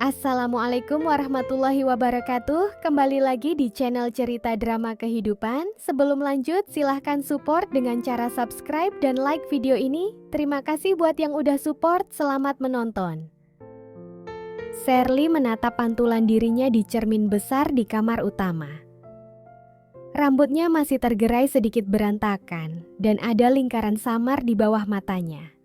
Assalamualaikum warahmatullahi wabarakatuh. Kembali lagi di channel Cerita Drama Kehidupan. Sebelum lanjut, silahkan support dengan cara subscribe dan like video ini. Terima kasih buat yang udah support, selamat menonton. Sherly menatap pantulan dirinya di cermin besar di kamar utama. Rambutnya masih tergerai sedikit berantakan dan ada lingkaran samar di bawah matanya.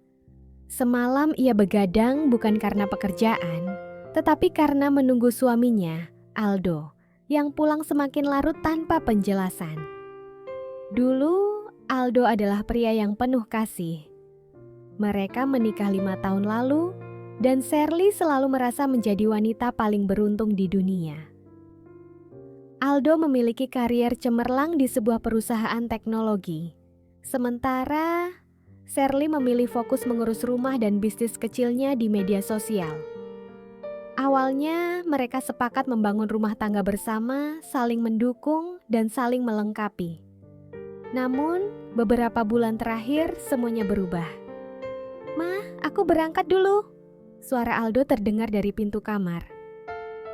Semalam ia begadang bukan karena pekerjaan, tetapi karena menunggu suaminya, Aldo, yang pulang semakin larut tanpa penjelasan. Dulu, Aldo adalah pria yang penuh kasih. Mereka menikah 5 tahun lalu, dan Sherly selalu merasa menjadi wanita paling beruntung di dunia. Aldo memiliki karier cemerlang di sebuah perusahaan teknologi. Sementara, Sherly memilih fokus mengurus rumah dan bisnis kecilnya di media sosial. Awalnya, mereka sepakat membangun rumah tangga bersama, saling mendukung, dan saling melengkapi. Namun, beberapa bulan terakhir semuanya berubah. "Ma, aku berangkat dulu." Suara Aldo terdengar dari pintu kamar.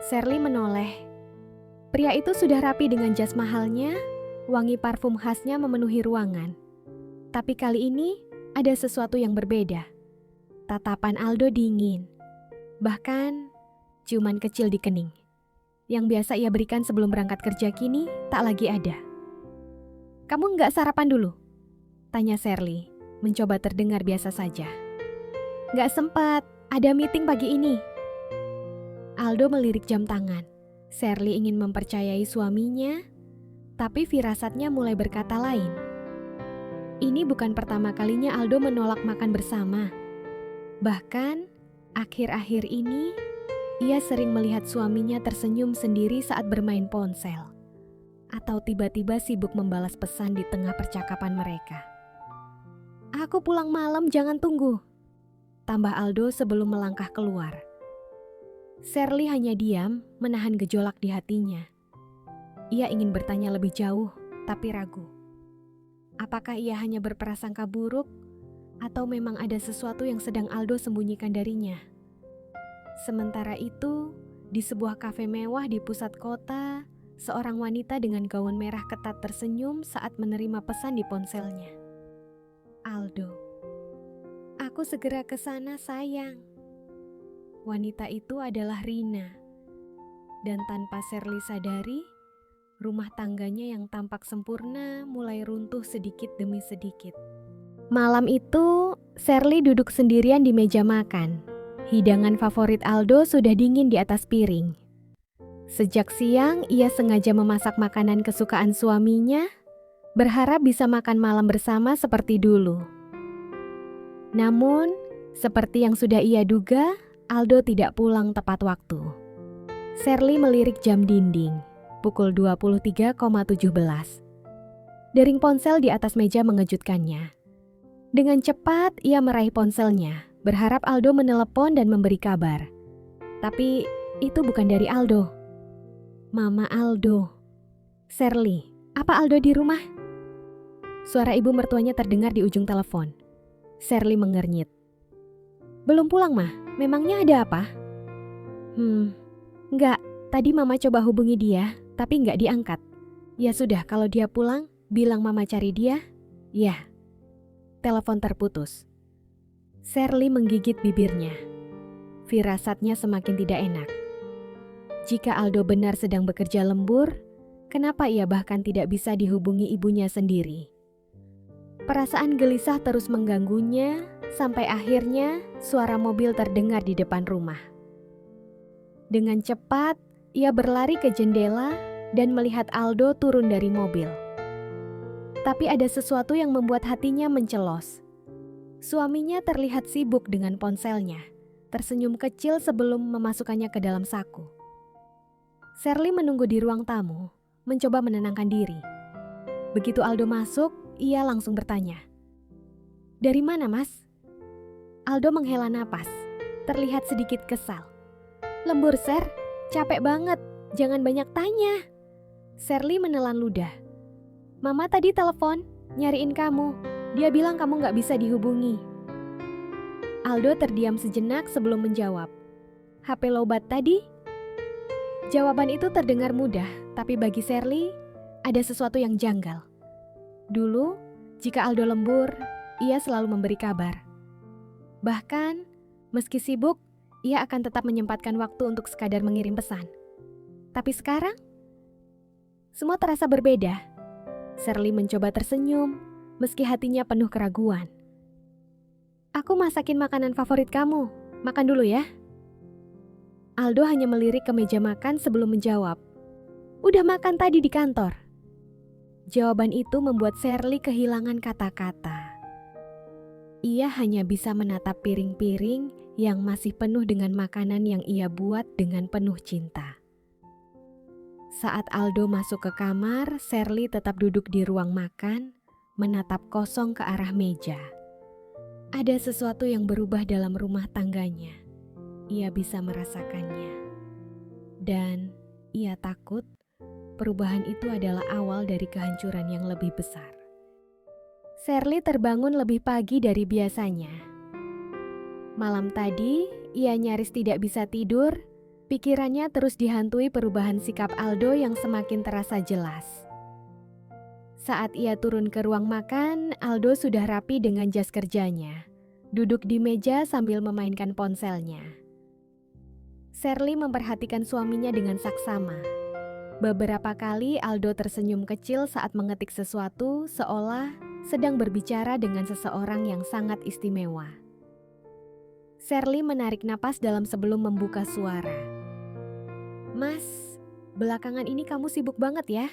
Sherly menoleh. Pria itu sudah rapi dengan jas mahalnya, wangi parfum khasnya memenuhi ruangan. Tapi kali ini, ada sesuatu yang berbeda. Tatapan Aldo dingin. Bahkan, ciuman kecil di kening. Yang biasa ia berikan sebelum berangkat kerja kini tak lagi ada. "Kamu nggak sarapan dulu?" tanya Sherly, mencoba terdengar biasa saja. "Nggak sempat, ada meeting pagi ini." Aldo melirik jam tangan. Sherly ingin mempercayai suaminya, tapi firasatnya mulai berkata lain. Ini bukan pertama kalinya Aldo menolak makan bersama. Bahkan, akhir-akhir ini, ia sering melihat suaminya tersenyum sendiri saat bermain ponsel, atau tiba-tiba sibuk membalas pesan di tengah percakapan mereka. "Aku pulang malam, jangan tunggu," tambah Aldo sebelum melangkah keluar. Sherly hanya diam, menahan gejolak di hatinya. Ia ingin bertanya lebih jauh, tapi ragu. Apakah ia hanya berprasangka buruk, atau memang ada sesuatu yang sedang Aldo sembunyikan darinya? Sementara itu, di sebuah kafe mewah di pusat kota, seorang wanita dengan gaun merah ketat tersenyum saat menerima pesan di ponselnya. "Aldo, aku segera ke sana, sayang." Wanita itu adalah Rina. Dan tanpa Sherly sadari, rumah tangganya yang tampak sempurna mulai runtuh sedikit demi sedikit. Malam itu, Sherly duduk sendirian di meja makan. Hidangan favorit Aldo sudah dingin di atas piring. Sejak siang, ia sengaja memasak makanan kesukaan suaminya, berharap bisa makan malam bersama seperti dulu. Namun, seperti yang sudah ia duga, Aldo tidak pulang tepat waktu. Sherly melirik jam dinding, pukul 23,17. Dering ponsel di atas meja mengejutkannya. Dengan cepat, ia meraih ponselnya, berharap Aldo menelepon dan memberi kabar. Tapi itu bukan dari Aldo. "Mama Aldo." "Sherly, apa Aldo di rumah?" Suara ibu mertuanya terdengar di ujung telepon. Sherly mengernyit. "Belum pulang, Mah? Memangnya ada apa?" Enggak. Tadi Mama coba hubungi dia, tapi enggak diangkat." "Ya sudah, kalau dia pulang, bilang Mama cari dia." "Ya." Telepon terputus. Sherly menggigit bibirnya. Firasatnya semakin tidak enak. Jika Aldo benar sedang bekerja lembur, kenapa ia bahkan tidak bisa dihubungi ibunya sendiri? Perasaan gelisah terus mengganggunya, sampai akhirnya suara mobil terdengar di depan rumah. Dengan cepat, ia berlari ke jendela dan melihat Aldo turun dari mobil. Tapi ada sesuatu yang membuat hatinya mencelos. Suaminya terlihat sibuk dengan ponselnya, tersenyum kecil sebelum memasukkannya ke dalam saku. Sherly menunggu di ruang tamu, mencoba menenangkan diri. Begitu Aldo masuk, ia langsung bertanya, "Dari mana, Mas?" Aldo menghela napas, terlihat sedikit kesal. "Lembur, Sher, capek banget, jangan banyak tanya." Sherly menelan ludah. "Mama tadi telepon, nyariin kamu. Dia bilang kamu gak bisa dihubungi." Aldo terdiam sejenak sebelum menjawab, HP lobat tadi? Jawaban itu terdengar mudah, tapi bagi Sherly ada sesuatu yang janggal. Dulu, jika Aldo lembur, ia selalu memberi kabar. Bahkan, meski sibuk, ia akan tetap menyempatkan waktu untuk sekadar mengirim pesan. Tapi sekarang, semua terasa berbeda. Sherly mencoba tersenyum, meski hatinya penuh keraguan. Aku masakin makanan favorit kamu, makan dulu ya. Aldo hanya melirik ke meja makan sebelum menjawab. Udah makan tadi di kantor. Jawaban itu membuat Sherly kehilangan kata-kata. Ia hanya bisa menatap piring-piring yang masih penuh dengan makanan yang ia buat dengan penuh cinta. Saat Aldo masuk ke kamar, Sherly tetap duduk di ruang makan, menatap kosong ke arah meja. Ada sesuatu yang berubah dalam rumah tangganya. Ia bisa merasakannya. Dan ia takut perubahan itu adalah awal dari kehancuran yang lebih besar. Sherly terbangun lebih pagi dari biasanya. Malam tadi, ia nyaris tidak bisa tidur. Pikirannya terus dihantui perubahan sikap Aldo yang semakin terasa jelas. Saat ia turun ke ruang makan, Aldo sudah rapi dengan jas kerjanya. Duduk di meja sambil memainkan ponselnya. Sherly memperhatikan suaminya dengan saksama. Beberapa kali Aldo tersenyum kecil saat mengetik sesuatu seolah sedang berbicara dengan seseorang yang sangat istimewa. Sherly menarik napas dalam sebelum membuka suara. Mas, belakangan ini kamu sibuk banget ya?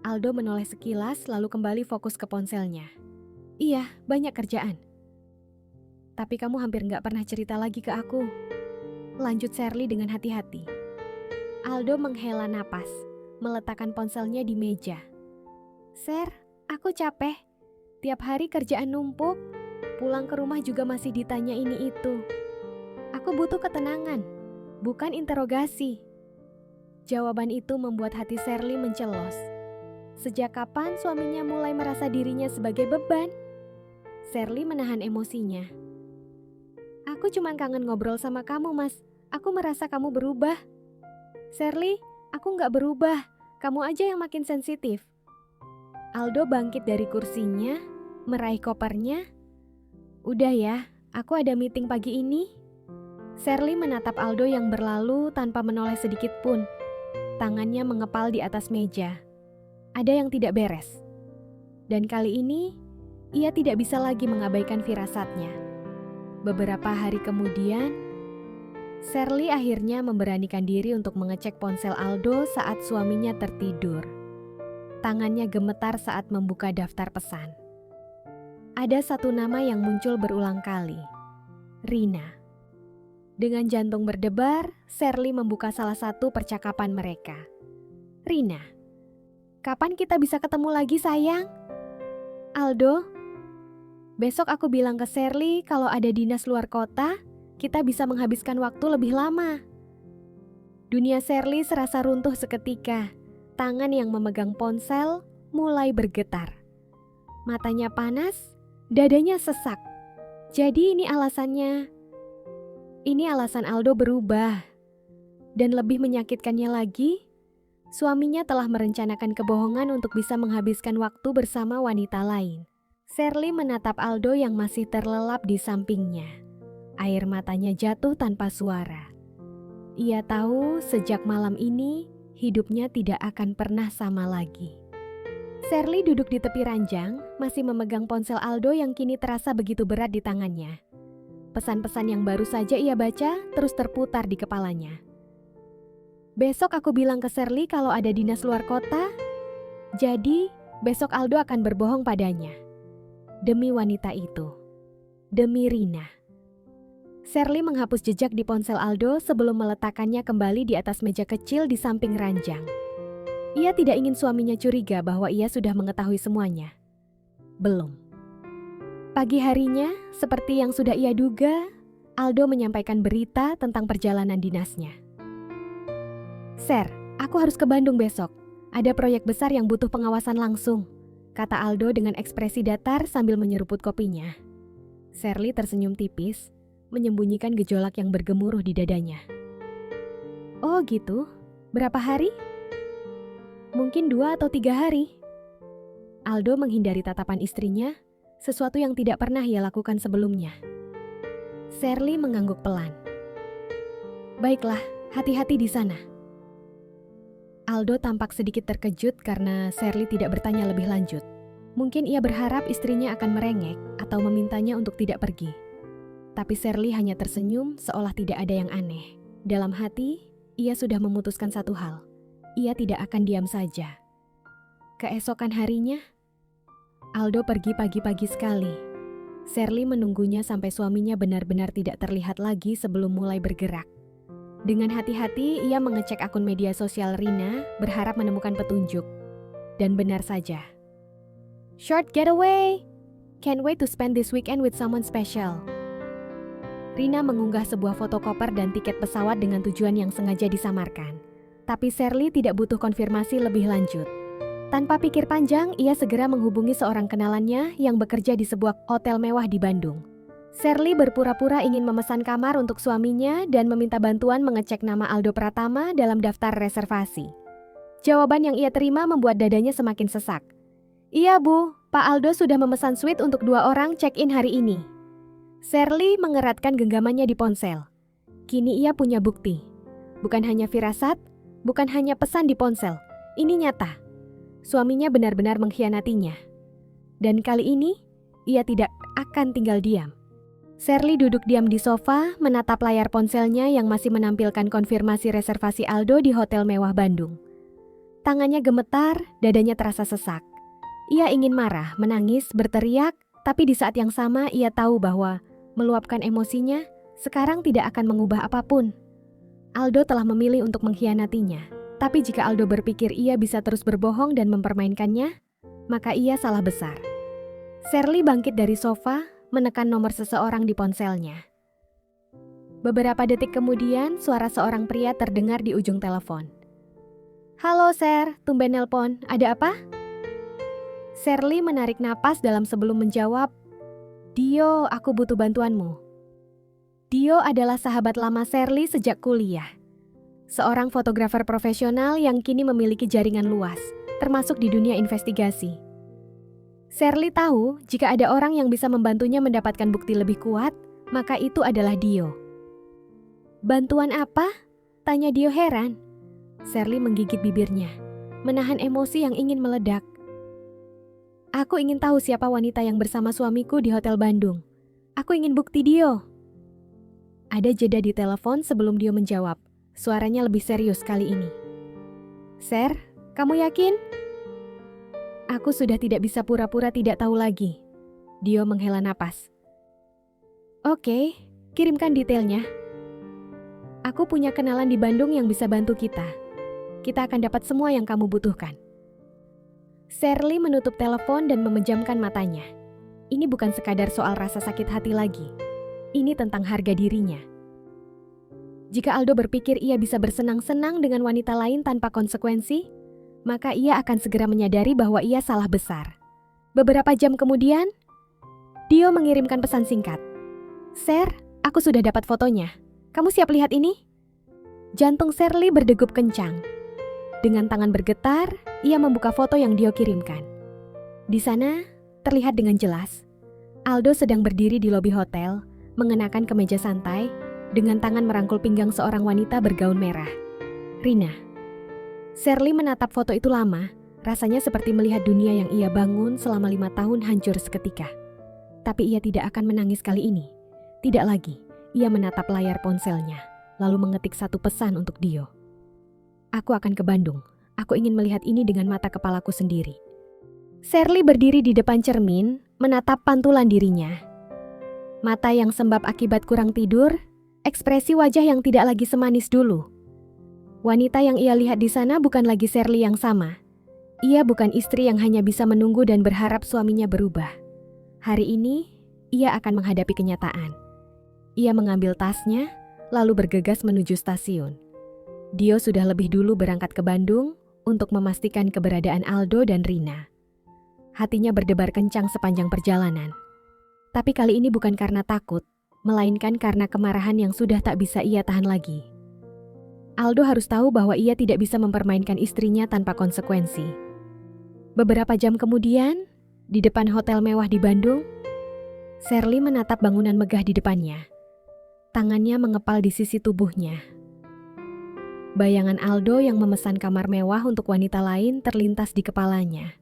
Aldo menoleh sekilas lalu kembali fokus ke ponselnya. Iya, banyak kerjaan. Tapi kamu hampir gak pernah cerita lagi ke aku. Lanjut Sherly dengan hati-hati. Aldo menghela napas, meletakkan ponselnya di meja. Ser, aku capek. Tiap hari kerjaan numpuk. Pulang ke rumah juga masih ditanya ini itu. Aku butuh ketenangan, bukan interogasi. Jawaban itu membuat hati Sherly mencelos. Sejak kapan suaminya mulai merasa dirinya sebagai beban? Sherly menahan emosinya. Aku cuma kangen ngobrol sama kamu, Mas. Aku merasa kamu berubah. Sherly, aku gak berubah. Kamu aja yang makin sensitif. Aldo bangkit dari kursinya, meraih kopernya. Udah ya, aku ada meeting pagi ini. Sherly menatap Aldo yang berlalu tanpa menoleh sedikit pun. Tangannya mengepal di atas meja. Ada yang tidak beres. Dan kali ini, ia tidak bisa lagi mengabaikan firasatnya. Beberapa hari kemudian, Sherly akhirnya memberanikan diri untuk mengecek ponsel Aldo saat suaminya tertidur. Tangannya gemetar saat membuka daftar pesan. Ada satu nama yang muncul berulang kali. Rina. Dengan jantung berdebar, Sherly membuka salah satu percakapan mereka. Rina, kapan kita bisa ketemu lagi sayang? Aldo, besok aku bilang ke Sherly kalau ada dinas luar kota, kita bisa menghabiskan waktu lebih lama. Dunia Sherly serasa runtuh seketika. Tangan yang memegang ponsel mulai bergetar. Matanya panas, dadanya sesak. Jadi ini alasannya. Ini alasan Aldo berubah. Dan lebih menyakitkannya lagi, suaminya telah merencanakan kebohongan untuk bisa menghabiskan waktu bersama wanita lain. Sherly menatap Aldo yang masih terlelap di sampingnya. Air matanya jatuh tanpa suara. Ia tahu sejak malam ini hidupnya tidak akan pernah sama lagi. Sherly duduk di tepi ranjang, masih memegang ponsel Aldo yang kini terasa begitu berat di tangannya. Pesan-pesan yang baru saja ia baca terus terputar di kepalanya. Besok aku bilang ke Sherly kalau ada dinas luar kota. Jadi besok Aldo akan berbohong padanya. Demi wanita itu. Demi Rina. Sherly menghapus jejak di ponsel Aldo sebelum meletakkannya kembali di atas meja kecil di samping ranjang. Ia tidak ingin suaminya curiga bahwa ia sudah mengetahui semuanya. Belum. Pagi harinya, seperti yang sudah ia duga, Aldo menyampaikan berita tentang perjalanan dinasnya. Ser, aku harus ke Bandung besok. Ada proyek besar yang butuh pengawasan langsung, kata Aldo dengan ekspresi datar sambil menyeruput kopinya. Sherly tersenyum tipis. menyembunyikan gejolak yang bergemuruh di dadanya. Oh gitu? Berapa hari? Mungkin 2 atau 3 hari. Aldo menghindari tatapan istrinya, sesuatu yang tidak pernah ia lakukan sebelumnya. Shirley mengangguk pelan. Baiklah, hati-hati di sana. Aldo tampak sedikit terkejut karena Shirley tidak bertanya lebih lanjut. Mungkin ia berharap istrinya akan merengek atau memintanya untuk tidak pergi. Tapi Shirley hanya tersenyum seolah tidak ada yang aneh. Dalam hati, ia sudah memutuskan satu hal. Ia tidak akan diam saja. Keesokan harinya, Aldo pergi pagi-pagi sekali. Shirley menunggunya sampai suaminya benar-benar tidak terlihat lagi sebelum mulai bergerak. Dengan hati-hati, ia mengecek akun media sosial Rina, berharap menemukan petunjuk. Dan benar saja. Short getaway! Can't wait to spend this weekend with someone special. Rina mengunggah sebuah foto koper dan tiket pesawat dengan tujuan yang sengaja disamarkan. Tapi Shirley tidak butuh konfirmasi lebih lanjut. Tanpa pikir panjang, ia segera menghubungi seorang kenalannya yang bekerja di sebuah hotel mewah di Bandung. Shirley berpura-pura ingin memesan kamar untuk suaminya dan meminta bantuan mengecek nama Aldo Pratama dalam daftar reservasi. Jawaban yang ia terima membuat dadanya semakin sesak. Iya Bu, Pak Aldo sudah memesan suite untuk 2 orang check-in hari ini. Shirley mengeratkan genggamannya di ponsel. Kini ia punya bukti. Bukan hanya firasat, bukan hanya pesan di ponsel. Ini nyata. Suaminya benar-benar mengkhianatinya. Dan kali ini, ia tidak akan tinggal diam. Shirley duduk diam di sofa, menatap layar ponselnya yang masih menampilkan konfirmasi reservasi Aldo di hotel mewah Bandung. Tangannya gemetar, dadanya terasa sesak. Ia ingin marah, menangis, berteriak, tapi di saat yang sama ia tahu bahwa meluapkan emosinya sekarang tidak akan mengubah apapun. Aldo telah memilih untuk mengkhianatinya, tapi jika Aldo berpikir ia bisa terus berbohong dan mempermainkannya, maka ia salah besar. Shirley bangkit dari sofa, menekan nomor seseorang di ponselnya. Beberapa detik kemudian, suara seorang pria terdengar di ujung telepon. Halo Sir, tumben nelpon, ada apa? Shirley menarik napas dalam sebelum menjawab, Dio, aku butuh bantuanmu. Dio adalah sahabat lama Shirley sejak kuliah. Seorang fotografer profesional yang kini memiliki jaringan luas, termasuk di dunia investigasi. Shirley tahu jika ada orang yang bisa membantunya mendapatkan bukti lebih kuat, maka itu adalah Dio. Bantuan apa? Tanya Dio heran. Shirley menggigit bibirnya, menahan emosi yang ingin meledak. Aku ingin tahu siapa wanita yang bersama suamiku di Hotel Bandung. Aku ingin bukti Dio. Ada jeda di telepon sebelum Dio menjawab. Suaranya lebih serius kali ini. Sir, kamu yakin? Aku sudah tidak bisa pura-pura tidak tahu lagi. Dio menghela napas. Oke, kirimkan detailnya. Aku punya kenalan di Bandung yang bisa bantu kita. Kita akan dapat semua yang kamu butuhkan. Shirley menutup telepon dan memejamkan matanya. Ini bukan sekadar soal rasa sakit hati lagi. Ini tentang harga dirinya. Jika Aldo berpikir ia bisa bersenang-senang dengan wanita lain tanpa konsekuensi, maka ia akan segera menyadari bahwa ia salah besar. Beberapa jam kemudian, Dio mengirimkan pesan singkat. Sir, aku sudah dapat fotonya. Kamu siap lihat ini? Jantung Shirley berdegup kencang. Dengan tangan bergetar, ia membuka foto yang Dio kirimkan. Di sana, terlihat dengan jelas, Aldo sedang berdiri di lobi hotel, mengenakan kemeja santai, dengan tangan merangkul pinggang seorang wanita bergaun merah. Rina. Shirley menatap foto itu lama, rasanya seperti melihat dunia yang ia bangun selama 5 tahun hancur seketika. Tapi ia tidak akan menangis kali ini. Tidak lagi, ia menatap layar ponselnya, lalu mengetik satu pesan untuk Dio. Aku akan ke Bandung. Aku ingin melihat ini dengan mata kepalaku sendiri. Shirley berdiri di depan cermin, menatap pantulan dirinya. Mata yang sembab akibat kurang tidur, ekspresi wajah yang tidak lagi semanis dulu. Wanita yang ia lihat di sana bukan lagi Shirley yang sama. Ia bukan istri yang hanya bisa menunggu dan berharap suaminya berubah. Hari ini, ia akan menghadapi kenyataan. Ia mengambil tasnya, lalu bergegas menuju stasiun. Dio sudah lebih dulu berangkat ke Bandung untuk memastikan keberadaan Aldo dan Rina. Hatinya berdebar kencang sepanjang perjalanan. Tapi kali ini bukan karena takut, melainkan karena kemarahan yang sudah tak bisa ia tahan lagi. Aldo harus tahu bahwa ia tidak bisa mempermainkan istrinya tanpa konsekuensi. Beberapa jam kemudian, di depan hotel mewah di Bandung, Sherly menatap bangunan megah di depannya. Tangannya mengepal di sisi tubuhnya. Bayangan Aldo yang memesan kamar mewah untuk wanita lain terlintas di kepalanya,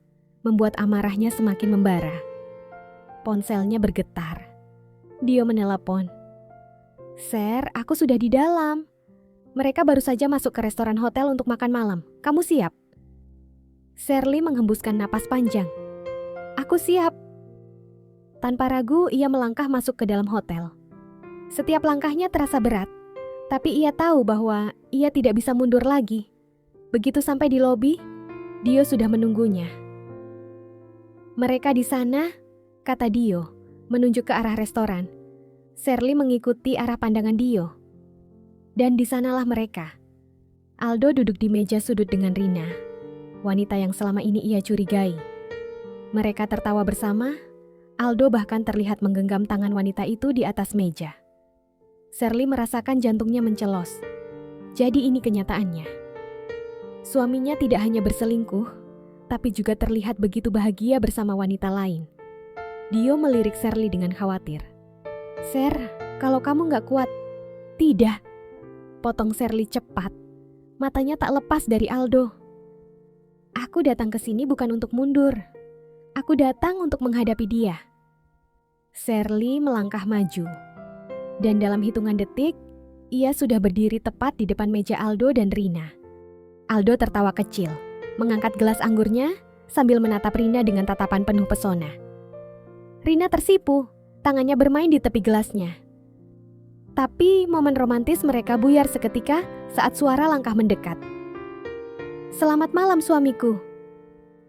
membuat amarahnya semakin membara. Ponselnya bergetar. Dio menelepon. "Ser, aku sudah di dalam. Mereka baru saja masuk ke restoran hotel untuk makan malam. Kamu siap?" Sherly menghembuskan napas panjang. "Aku siap." Tanpa ragu, ia melangkah masuk ke dalam hotel. Setiap langkahnya terasa berat. Tapi ia tahu bahwa ia tidak bisa mundur lagi. Begitu sampai di lobi, Dio sudah menunggunya. "Mereka di sana," kata Dio, menunjuk ke arah restoran. Sherly mengikuti arah pandangan Dio. Dan di sanalah mereka. Aldo duduk di meja sudut dengan Rina, wanita yang selama ini ia curigai. Mereka tertawa bersama. Aldo bahkan terlihat menggenggam tangan wanita itu di atas meja. Sherly merasakan jantungnya mencelos. Jadi ini kenyataannya. Suaminya tidak hanya berselingkuh, tapi juga terlihat begitu bahagia bersama wanita lain. Dio melirik Sherly dengan khawatir. "Ser, kalau kamu gak kuat." "Tidak," potong Sherly cepat. Matanya tak lepas dari Aldo. "Aku datang ke sini bukan untuk mundur. Aku datang untuk menghadapi dia." Sherly melangkah maju. Dan dalam hitungan detik, ia sudah berdiri tepat di depan meja Aldo dan Rina. Aldo tertawa kecil, mengangkat gelas anggurnya sambil menatap Rina dengan tatapan penuh pesona. Rina tersipu, tangannya bermain di tepi gelasnya. Tapi momen romantis mereka buyar seketika saat suara langkah mendekat. "Selamat malam suamiku."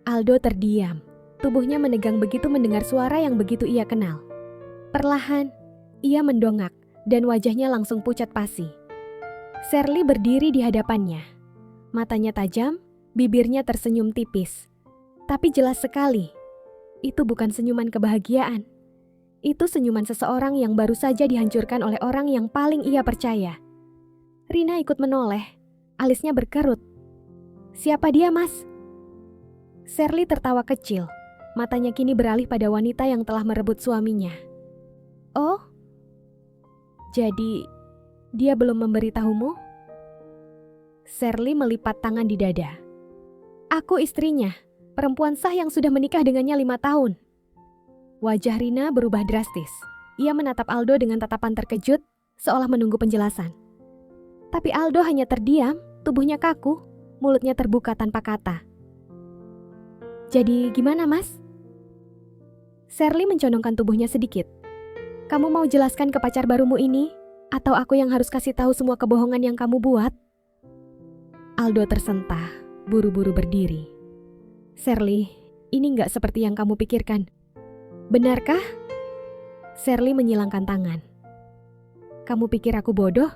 Aldo terdiam, tubuhnya menegang begitu mendengar suara yang begitu ia kenal. Perlahan, ia mendongak dan wajahnya langsung pucat pasi. Sherly berdiri di hadapannya. Matanya tajam, bibirnya tersenyum tipis. Tapi jelas sekali, itu bukan senyuman kebahagiaan. Itu senyuman seseorang yang baru saja dihancurkan oleh orang yang paling ia percaya. Rina ikut menoleh, alisnya berkerut. "Siapa dia, Mas?" Sherly tertawa kecil. Matanya kini beralih pada wanita yang telah merebut suaminya. "Oh, jadi dia belum memberitahumu?" Sherly melipat tangan di dada. "Aku istrinya, perempuan sah yang sudah menikah dengannya 5 tahun. Wajah Rina berubah drastis. Ia menatap Aldo dengan tatapan terkejut, seolah menunggu penjelasan. Tapi Aldo hanya terdiam, tubuhnya kaku, mulutnya terbuka tanpa kata. "Jadi gimana, Mas?" Sherly mencondongkan tubuhnya sedikit. "Kamu mau jelaskan ke pacar barumu ini? Atau aku yang harus kasih tahu semua kebohongan yang kamu buat?" Aldo tersentah, buru-buru berdiri. "Sherly, ini gak seperti yang kamu pikirkan." "Benarkah?" Sherly menyilangkan tangan. "Kamu pikir aku bodoh?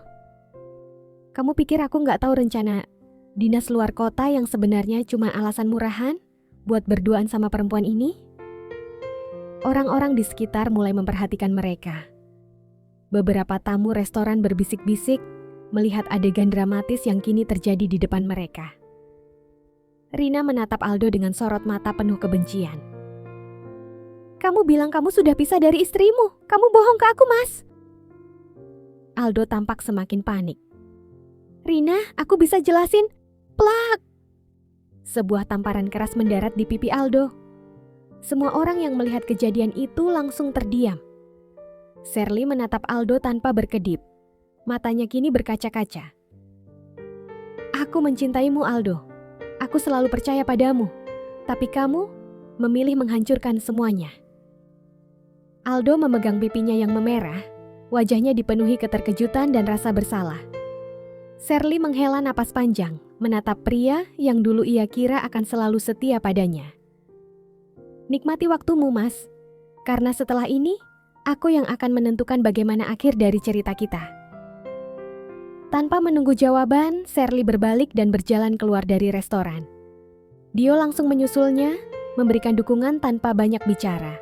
Kamu pikir aku gak tahu rencana dinas luar kota yang sebenarnya cuma alasan murahan buat berduaan sama perempuan ini?" Orang-orang di sekitar mulai memperhatikan mereka. Beberapa tamu restoran berbisik-bisik melihat adegan dramatis yang kini terjadi di depan mereka. Rina menatap Aldo dengan sorot mata penuh kebencian. "Kamu bilang kamu sudah pisah dari istrimu. Kamu bohong ke aku, Mas." Aldo tampak semakin panik. "Rina, aku bisa jelasin." Plak! Sebuah tamparan keras mendarat di pipi Aldo. Semua orang yang melihat kejadian itu langsung terdiam. Sherly menatap Aldo tanpa berkedip. Matanya kini berkaca-kaca. "Aku mencintaimu, Aldo. Aku selalu percaya padamu. Tapi kamu memilih menghancurkan semuanya." Aldo memegang pipinya yang memerah. Wajahnya dipenuhi keterkejutan dan rasa bersalah. Sherly menghela napas panjang, menatap pria yang dulu ia kira akan selalu setia padanya. "Nikmati waktumu, Mas. Karena setelah ini, aku yang akan menentukan bagaimana akhir dari cerita kita." Tanpa menunggu jawaban, Sherly berbalik dan berjalan keluar dari restoran. Dio langsung menyusulnya, memberikan dukungan tanpa banyak bicara.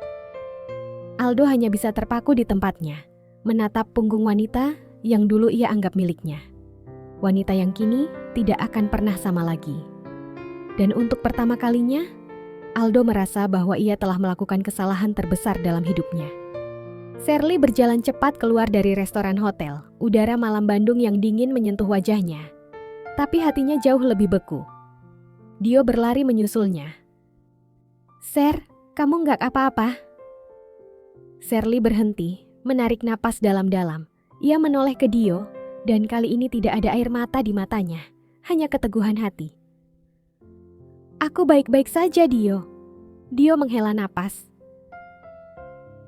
Aldo hanya bisa terpaku di tempatnya, menatap punggung wanita yang dulu ia anggap miliknya. Wanita yang kini tidak akan pernah sama lagi. Dan untuk pertama kalinya, Aldo merasa bahwa ia telah melakukan kesalahan terbesar dalam hidupnya. Sherly berjalan cepat keluar dari restoran hotel. Udara malam Bandung yang dingin menyentuh wajahnya. Tapi hatinya jauh lebih beku. Dio berlari menyusulnya. "Sher, kamu nggak apa-apa?" Sherly berhenti, menarik napas dalam-dalam. Ia menoleh ke Dio, dan kali ini tidak ada air mata di matanya, hanya keteguhan hati. "Aku baik-baik saja, Dio." Dio menghela napas.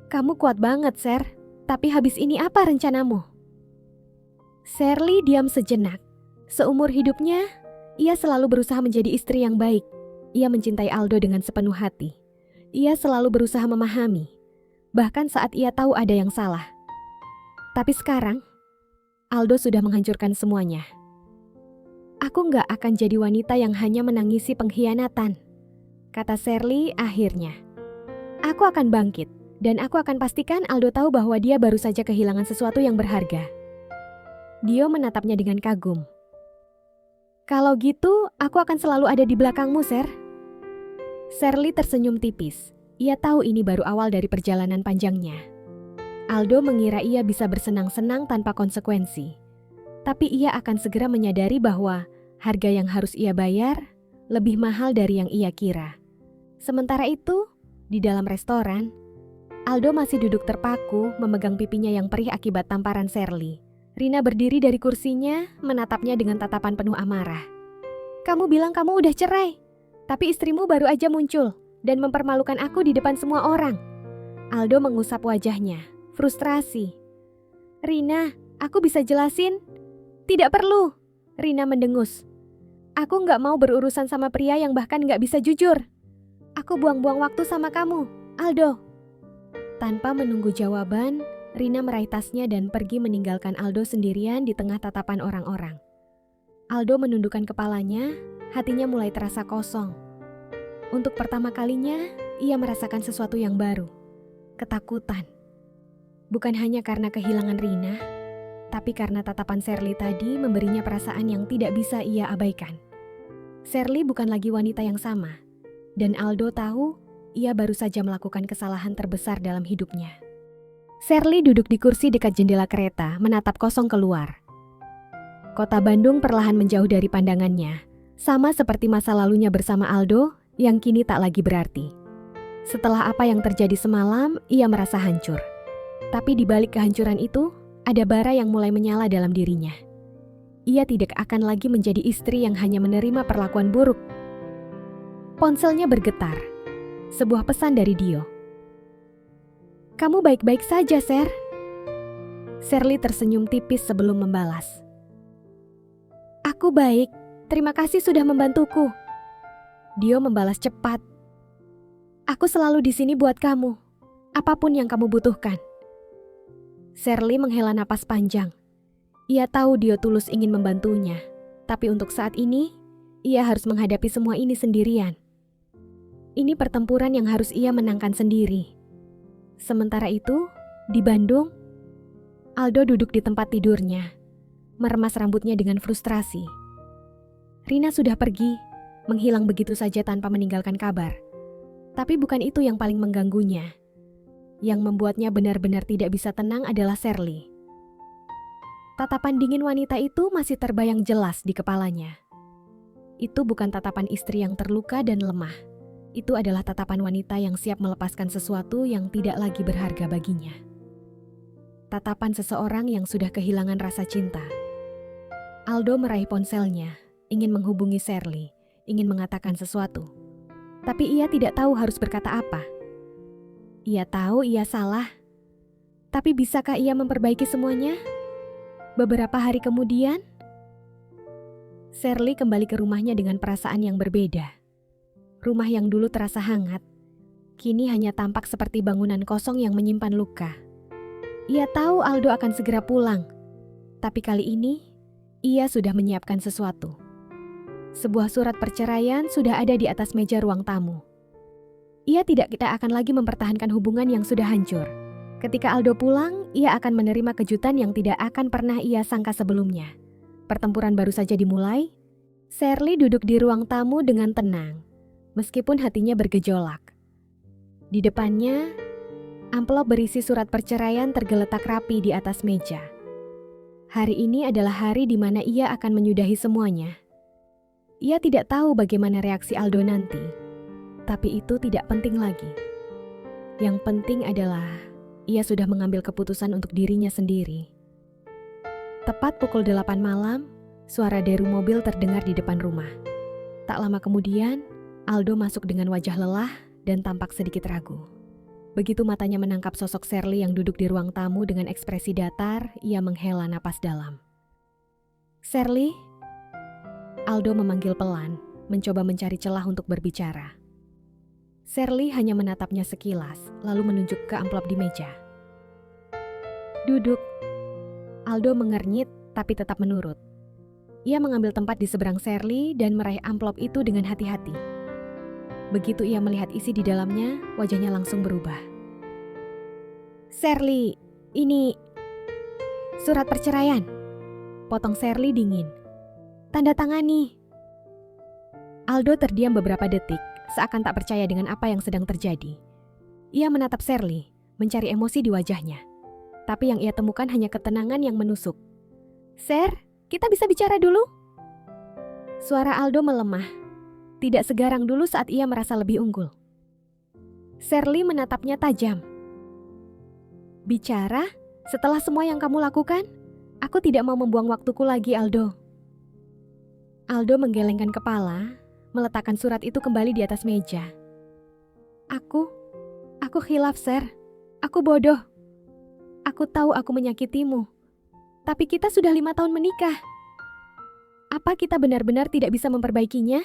"Kamu kuat banget, Sher. Tapi habis ini apa rencanamu?" Sherly diam sejenak. Seumur hidupnya, ia selalu berusaha menjadi istri yang baik. Ia mencintai Aldo dengan sepenuh hati. Ia selalu berusaha memahami, bahkan saat ia tahu ada yang salah. Tapi sekarang, Aldo sudah menghancurkan semuanya. "Aku nggak akan jadi wanita yang hanya menangisi pengkhianatan," kata Sherly akhirnya. "Aku akan bangkit, dan aku akan pastikan Aldo tahu bahwa dia baru saja kehilangan sesuatu yang berharga." Dio menatapnya dengan kagum. "Kalau gitu, aku akan selalu ada di belakangmu, Sher." Sherly tersenyum tipis. Ia tahu ini baru awal dari perjalanan panjangnya. Aldo mengira ia bisa bersenang-senang tanpa konsekuensi. Tapi ia akan segera menyadari bahwa harga yang harus ia bayar lebih mahal dari yang ia kira. Sementara itu, di dalam restoran, Aldo masih duduk terpaku memegang pipinya yang perih akibat tamparan Sherly. Rina berdiri dari kursinya, menatapnya dengan tatapan penuh amarah. "Kamu bilang kamu udah cerai, tapi istrimu baru aja muncul dan mempermalukan aku di depan semua orang." Aldo mengusap wajahnya, frustrasi. "Rina, aku bisa jelasin?" "Tidak perlu," Rina mendengus. "Aku nggak mau berurusan sama pria yang bahkan nggak bisa jujur. Aku buang-buang waktu sama kamu, Aldo." Tanpa menunggu jawaban, Rina meraih tasnya dan pergi meninggalkan Aldo sendirian di tengah tatapan orang-orang. Aldo menundukkan kepalanya, hatinya mulai terasa kosong. Untuk pertama kalinya, ia merasakan sesuatu yang baru. Ketakutan. Bukan hanya karena kehilangan Rina, tapi karena tatapan Sherly tadi memberinya perasaan yang tidak bisa ia abaikan. Sherly bukan lagi wanita yang sama, dan Aldo tahu ia baru saja melakukan kesalahan terbesar dalam hidupnya. Sherly duduk di kursi dekat jendela kereta, menatap kosong keluar. Kota Bandung perlahan menjauh dari pandangannya, sama seperti masa lalunya bersama Aldo yang kini tak lagi berarti. Setelah apa yang terjadi semalam, ia merasa hancur. Tapi di balik kehancuran itu, ada bara yang mulai menyala dalam dirinya. Ia tidak akan lagi menjadi istri yang hanya menerima perlakuan buruk. Ponselnya bergetar. Sebuah pesan dari Dio. "Kamu baik-baik saja, Sher?" Sherly tersenyum tipis sebelum membalas. "Aku baik, terima kasih sudah membantuku." Dio membalas cepat. "Aku selalu di sini buat kamu, apapun yang kamu butuhkan." Sherly menghela napas panjang. Ia tahu Dio tulus ingin membantunya, tapi untuk saat ini, ia harus menghadapi semua ini sendirian. Ini pertempuran yang harus ia menangkan sendiri. Sementara itu, di Bandung, Aldo duduk di tempat tidurnya, meremas rambutnya dengan frustrasi. Rina sudah pergi, menghilang begitu saja tanpa meninggalkan kabar. Tapi bukan itu yang paling mengganggunya. Yang membuatnya benar-benar tidak bisa tenang adalah Sherly. Tatapan dingin wanita itu masih terbayang jelas di kepalanya. Itu bukan tatapan istri yang terluka dan lemah. Itu adalah tatapan wanita yang siap melepaskan sesuatu yang tidak lagi berharga baginya. Tatapan seseorang yang sudah kehilangan rasa cinta. Aldo meraih ponselnya, ingin menghubungi Sherly, ingin mengatakan sesuatu. Tapi ia tidak tahu harus berkata apa. Ia tahu ia salah. Tapi bisakah ia memperbaiki semuanya? Beberapa hari kemudian, Sherly kembali ke rumahnya dengan perasaan yang berbeda. Rumah yang dulu terasa hangat, kini hanya tampak seperti bangunan kosong yang menyimpan luka. Ia tahu Aldo akan segera pulang, tapi kali ini ia sudah menyiapkan sesuatu. Sebuah surat perceraian sudah ada di atas meja ruang tamu. Ia tidak akan lagi mempertahankan hubungan yang sudah hancur. Ketika Aldo pulang, ia akan menerima kejutan yang tidak akan pernah ia sangka sebelumnya. Pertempuran baru saja dimulai. Shirley duduk di ruang tamu dengan tenang, meskipun hatinya bergejolak. Di depannya, amplop berisi surat perceraian tergeletak rapi di atas meja. Hari ini adalah hari di mana ia akan menyudahi semuanya. Ia tidak tahu bagaimana reaksi Aldo nanti, tapi itu tidak penting lagi. Yang penting adalah ia sudah mengambil keputusan untuk dirinya sendiri. Tepat pukul 8 malam, suara deru mobil terdengar di depan rumah. Tak lama kemudian, Aldo masuk dengan wajah lelah dan tampak sedikit ragu. Begitu matanya menangkap sosok Shirley yang duduk di ruang tamu dengan ekspresi datar, ia menghela napas dalam. "Shirley?" Aldo memanggil pelan, mencoba mencari celah untuk berbicara. Shirley hanya menatapnya sekilas, lalu menunjuk ke amplop di meja. "Duduk." Aldo mengernyit, tapi tetap menurut. Ia mengambil tempat di seberang Shirley dan meraih amplop itu dengan hati-hati. Begitu ia melihat isi di dalamnya, wajahnya langsung berubah. "Shirley, ini surat perceraian," potong Shirley dingin. "Tanda tangani." Aldo terdiam beberapa detik, seakan tak percaya dengan apa yang sedang terjadi. Ia menatap Shirley, mencari emosi di wajahnya. Tapi yang ia temukan hanya ketenangan yang menusuk. "Sir, kita bisa bicara dulu?" Suara Aldo melemah, tidak segarang dulu saat ia merasa lebih unggul. Shirley menatapnya tajam. "Bicara? Setelah semua yang kamu lakukan? Aku tidak mau membuang waktuku lagi, Aldo." Aldo menggelengkan kepala, meletakkan surat itu kembali di atas meja. Aku khilaf, Sir. Aku bodoh. Aku tahu aku menyakitimu. Tapi kita sudah 5 tahun menikah. Apa kita benar-benar tidak bisa memperbaikinya?"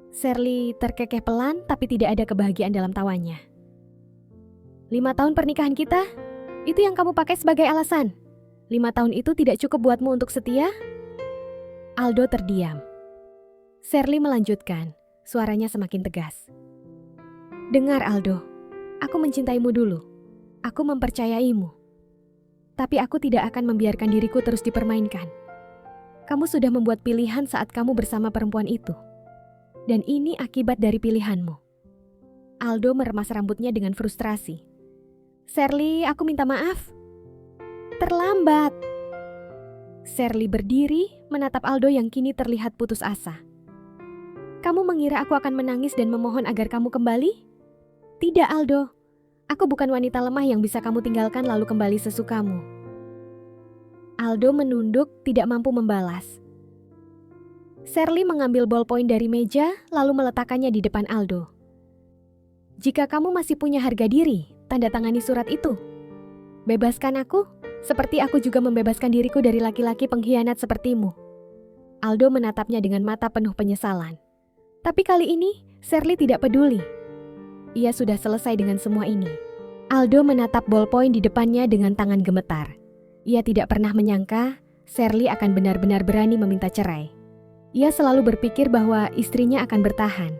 Shirley terkekeh pelan, tapi tidak ada kebahagiaan dalam tawanya. 5 tahun pernikahan kita? Itu yang kamu pakai sebagai alasan? 5 tahun itu tidak cukup buatmu untuk setia? Aldo terdiam. Shirley melanjutkan, suaranya semakin tegas. "Dengar, Aldo, aku mencintaimu dulu. Aku mempercayaimu. Tapi aku tidak akan membiarkan diriku terus dipermainkan. Kamu sudah membuat pilihan saat kamu bersama perempuan itu. Dan ini akibat dari pilihanmu." Aldo meremas rambutnya dengan frustrasi. "Shirley, aku minta maaf." "Terlambat." Shirley berdiri, menatap Aldo yang kini terlihat putus asa. "Kamu mengira aku akan menangis dan memohon agar kamu kembali? Tidak, Aldo. Aku bukan wanita lemah yang bisa kamu tinggalkan lalu kembali sesukamu." Aldo menunduk, tidak mampu membalas. Shirley mengambil ballpoint dari meja, lalu meletakkannya di depan Aldo. "Jika kamu masih punya harga diri, tanda tangani surat itu. Bebaskan aku, seperti aku juga membebaskan diriku dari laki-laki pengkhianat sepertimu." Aldo menatapnya dengan mata penuh penyesalan. Tapi kali ini, Shirley tidak peduli. Ia sudah selesai dengan semua ini. Aldo menatap ballpoint di depannya dengan tangan gemetar. Ia tidak pernah menyangka Shirley akan benar-benar berani meminta cerai. Ia selalu berpikir bahwa istrinya akan bertahan.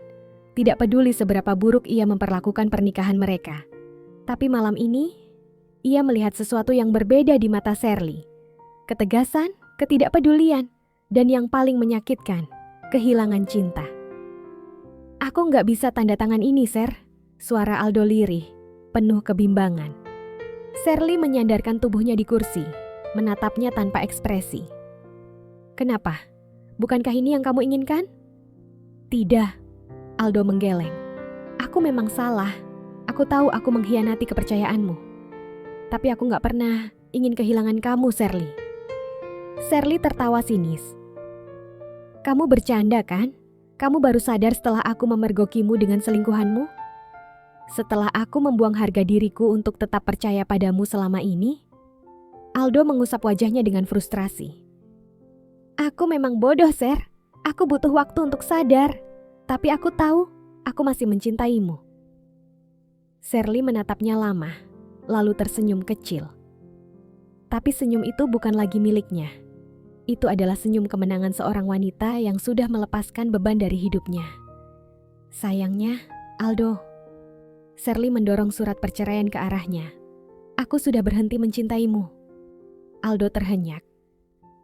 Tidak peduli seberapa buruk ia memperlakukan pernikahan mereka. Tapi malam ini, ia melihat sesuatu yang berbeda di mata Shirley. Ketegasan, ketidakpedulian, dan yang paling menyakitkan, kehilangan cinta. "Aku nggak bisa tanda tangan ini, Sir." Suara Aldo lirih, penuh kebimbangan. Shirley menyandarkan tubuhnya di kursi, menatapnya tanpa ekspresi. "Kenapa? Bukankah ini yang kamu inginkan?" "Tidak." Aldo menggeleng. "Aku memang salah. Aku tahu aku mengkhianati kepercayaanmu. Tapi aku gak pernah ingin kehilangan kamu, Shirley." Shirley tertawa sinis. "Kamu bercanda kan? Kamu baru sadar setelah aku memergokimu dengan selingkuhanmu? Setelah aku membuang harga diriku untuk tetap percaya padamu selama ini?" Aldo mengusap wajahnya dengan frustrasi. "Aku memang bodoh, Sir. Aku butuh waktu untuk sadar. Tapi aku tahu, aku masih mencintaimu." Shirley menatapnya lama, lalu tersenyum kecil. Tapi senyum itu bukan lagi miliknya. Itu adalah senyum kemenangan seorang wanita yang sudah melepaskan beban dari hidupnya. "Sayangnya, Aldo." Shirley mendorong surat perceraian ke arahnya. Aku sudah berhenti mencintaimu. Aldo terhenyak.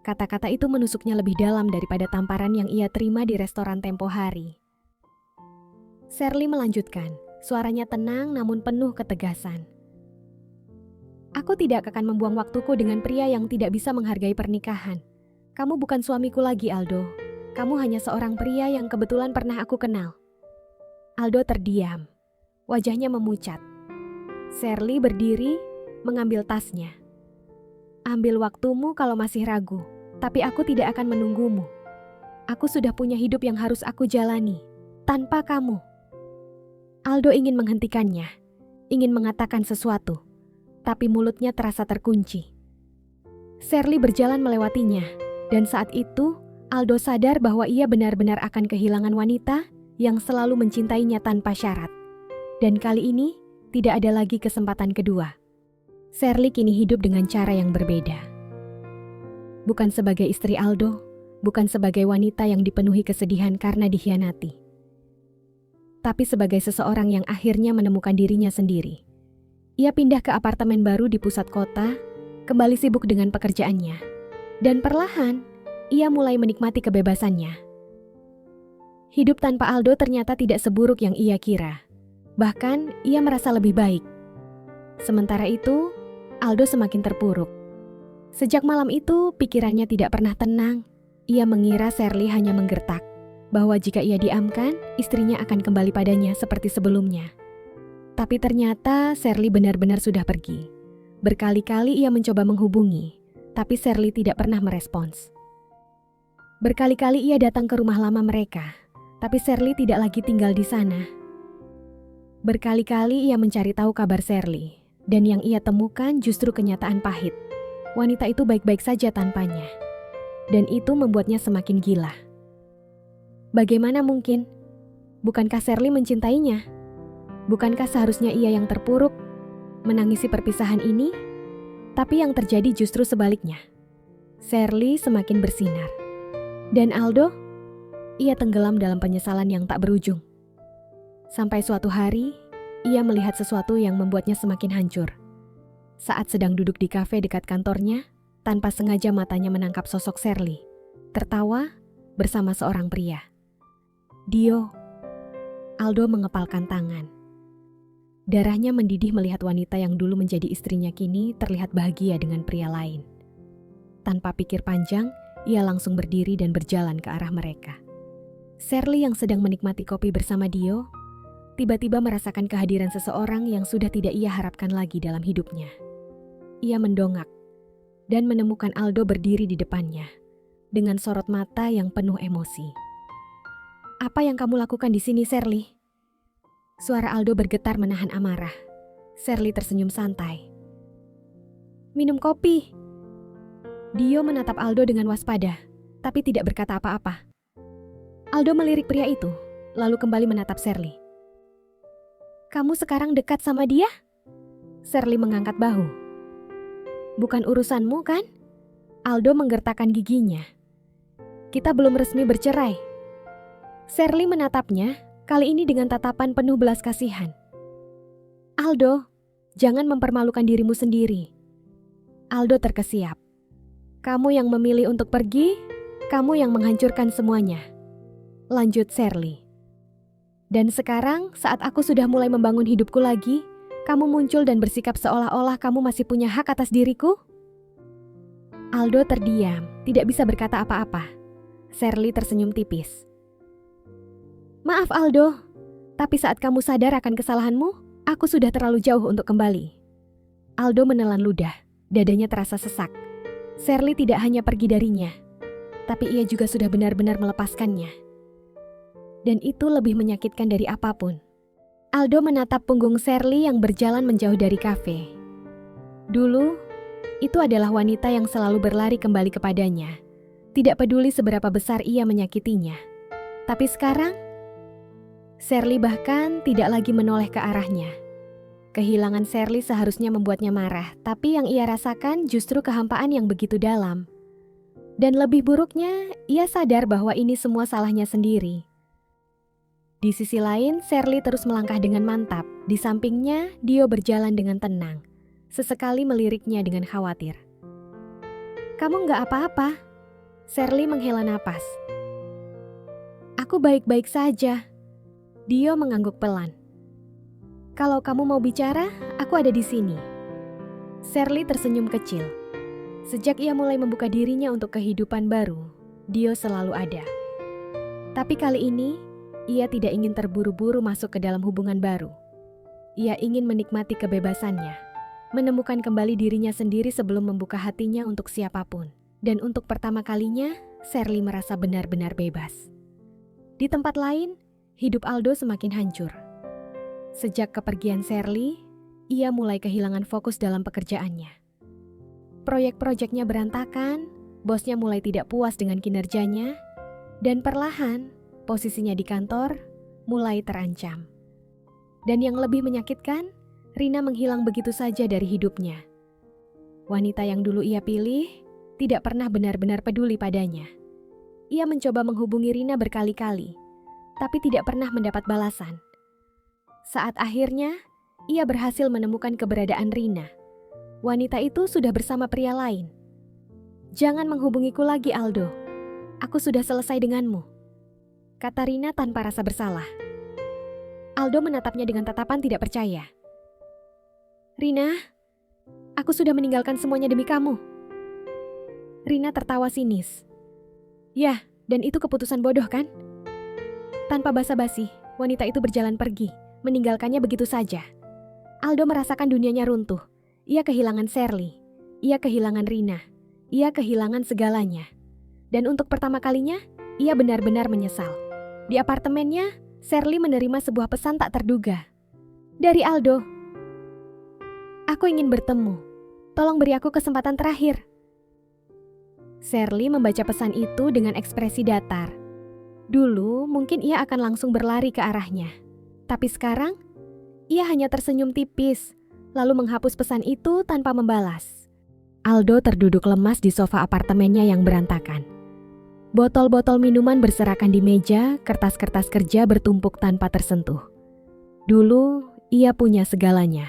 Kata-kata itu menusuknya lebih dalam daripada tamparan yang ia terima di restoran tempo hari. Shirley melanjutkan, suaranya tenang namun penuh ketegasan. Aku tidak akan membuang waktuku dengan pria yang tidak bisa menghargai pernikahan. Kamu bukan suamiku lagi, Aldo. Kamu hanya seorang pria yang kebetulan pernah aku kenal. Aldo terdiam. Wajahnya memucat. Shirley berdiri, mengambil tasnya. Ambil waktumu kalau masih ragu, tapi aku tidak akan menunggumu. Aku sudah punya hidup yang harus aku jalani, tanpa kamu. Aldo ingin menghentikannya, ingin mengatakan sesuatu, tapi mulutnya terasa terkunci. Shirley berjalan melewatinya, dan saat itu Aldo sadar bahwa ia benar-benar akan kehilangan wanita yang selalu mencintainya tanpa syarat. Dan kali ini tidak ada lagi kesempatan kedua. Shirley kini hidup dengan cara yang berbeda. Bukan sebagai istri Aldo, bukan sebagai wanita yang dipenuhi kesedihan karena dikhianati, tapi sebagai seseorang yang akhirnya menemukan dirinya sendiri. Ia pindah ke apartemen baru di pusat kota, kembali sibuk dengan pekerjaannya, dan perlahan ia mulai menikmati kebebasannya. Hidup tanpa Aldo ternyata tidak seburuk yang ia kira. Bahkan ia merasa lebih baik. Sementara itu, Aldo semakin terpuruk. Sejak malam itu, pikirannya tidak pernah tenang. Ia mengira Shirley hanya menggertak, bahwa jika ia diamkan, istrinya akan kembali padanya seperti sebelumnya. Tapi ternyata Shirley benar-benar sudah pergi. Berkali-kali ia mencoba menghubungi, tapi Shirley tidak pernah merespons. Berkali-kali ia datang ke rumah lama mereka, tapi Shirley tidak lagi tinggal di sana. Berkali-kali ia mencari tahu kabar Shirley, dan yang ia temukan justru kenyataan pahit. Wanita itu baik-baik saja tanpanya, dan itu membuatnya semakin gila. Bagaimana mungkin? Bukankah Shirley mencintainya? Bukankah seharusnya ia yang terpuruk, menangisi perpisahan ini? Tapi yang terjadi justru sebaliknya. Shirley semakin bersinar. Dan Aldo, ia tenggelam dalam penyesalan yang tak berujung. Sampai suatu hari, ia melihat sesuatu yang membuatnya semakin hancur. Saat sedang duduk di kafe dekat kantornya, tanpa sengaja matanya menangkap sosok Shirley, tertawa bersama seorang pria. Dio. Aldo mengepalkan tangan. Darahnya mendidih melihat wanita yang dulu menjadi istrinya kini terlihat bahagia dengan pria lain. Tanpa pikir panjang, ia langsung berdiri dan berjalan ke arah mereka. Shirley yang sedang menikmati kopi bersama Dio, tiba-tiba merasakan kehadiran seseorang yang sudah tidak ia harapkan lagi dalam hidupnya. Ia mendongak dan menemukan Aldo berdiri di depannya, dengan sorot mata yang penuh emosi. "Apa yang kamu lakukan di sini, Shirley?" Suara Aldo bergetar menahan amarah. Shirley tersenyum santai. "Minum kopi." Dio menatap Aldo dengan waspada, tapi tidak berkata apa-apa. Aldo melirik pria itu, lalu kembali menatap Shirley. "Kamu sekarang dekat sama dia?" Shirley mengangkat bahu. "Bukan urusanmu, kan?" Aldo menggertakkan giginya. "Kita belum resmi bercerai." Shirley menatapnya, kali ini dengan tatapan penuh belas kasihan. "Aldo, jangan mempermalukan dirimu sendiri." Aldo terkesiap. "Kamu yang memilih untuk pergi, kamu yang menghancurkan semuanya," lanjut Shirley. "Dan sekarang saat aku sudah mulai membangun hidupku lagi, kamu muncul dan bersikap seolah-olah kamu masih punya hak atas diriku?" Aldo terdiam, tidak bisa berkata apa-apa. Shirley tersenyum tipis. "Maaf Aldo, tapi saat kamu sadar akan kesalahanmu, aku sudah terlalu jauh untuk kembali." Aldo menelan ludah, dadanya terasa sesak. Shirley tidak hanya pergi darinya, tapi ia juga sudah benar-benar melepaskannya. Dan itu lebih menyakitkan dari apapun. Aldo menatap punggung Shirley yang berjalan menjauh dari kafe. Dulu, itu adalah wanita yang selalu berlari kembali kepadanya. Tidak peduli seberapa besar ia menyakitinya. Tapi sekarang, Shirley bahkan tidak lagi menoleh ke arahnya. Kehilangan Shirley seharusnya membuatnya marah, tapi yang ia rasakan justru kehampaan yang begitu dalam. Dan lebih buruknya, ia sadar bahwa ini semua salahnya sendiri. Di sisi lain, Shirley terus melangkah dengan mantap. Di sampingnya, Dio berjalan dengan tenang. sesekali meliriknya dengan khawatir. "Kamu nggak apa-apa?" Shirley menghela napas. "Aku baik-baik saja." Dio mengangguk pelan. "Kalau kamu mau bicara, aku ada di sini." Shirley tersenyum kecil. Sejak ia mulai membuka dirinya untuk kehidupan baru, Dio selalu ada. Tapi kali ini, ia tidak ingin terburu-buru masuk ke dalam hubungan baru. Ia ingin menikmati kebebasannya, menemukan kembali dirinya sendiri sebelum membuka hatinya untuk siapapun. Dan untuk pertama kalinya, Shirley merasa benar-benar bebas. Di tempat lain, hidup Aldo semakin hancur. Sejak kepergian Shirley, ia mulai kehilangan fokus dalam pekerjaannya. Proyek-proyeknya berantakan, bosnya mulai tidak puas dengan kinerjanya, dan perlahan posisinya di kantor mulai terancam. Dan yang lebih menyakitkan, Rina menghilang begitu saja dari hidupnya. Wanita yang dulu ia pilih tidak pernah benar-benar peduli padanya. Ia mencoba menghubungi Rina berkali-kali, tapi tidak pernah mendapat balasan. Saat akhirnya, ia berhasil menemukan keberadaan Rina. Wanita itu sudah bersama pria lain. "Jangan menghubungiku lagi, Aldo. Aku sudah selesai denganmu," kata Rina tanpa rasa bersalah. Aldo menatapnya dengan tatapan tidak percaya. "Rina, aku sudah meninggalkan semuanya demi kamu." Rina tertawa sinis. "Ya, dan itu keputusan bodoh kan?" Tanpa basa-basi, wanita itu berjalan pergi, meninggalkannya begitu saja. Aldo merasakan dunianya runtuh. Ia kehilangan Shirley, ia kehilangan Rina, ia kehilangan segalanya. Dan untuk pertama kalinya, ia benar-benar menyesal. Di apartemennya, Shirley menerima sebuah pesan tak terduga. Dari Aldo. "Aku ingin bertemu. Tolong beri aku kesempatan terakhir." Shirley membaca pesan itu dengan ekspresi datar. Dulu mungkin ia akan langsung berlari ke arahnya. Tapi sekarang, ia hanya tersenyum tipis, lalu menghapus pesan itu tanpa membalas. Aldo terduduk lemas di sofa apartemennya yang berantakan. Botol-botol minuman berserakan di meja, kertas-kertas kerja bertumpuk tanpa tersentuh. Dulu, ia punya segalanya.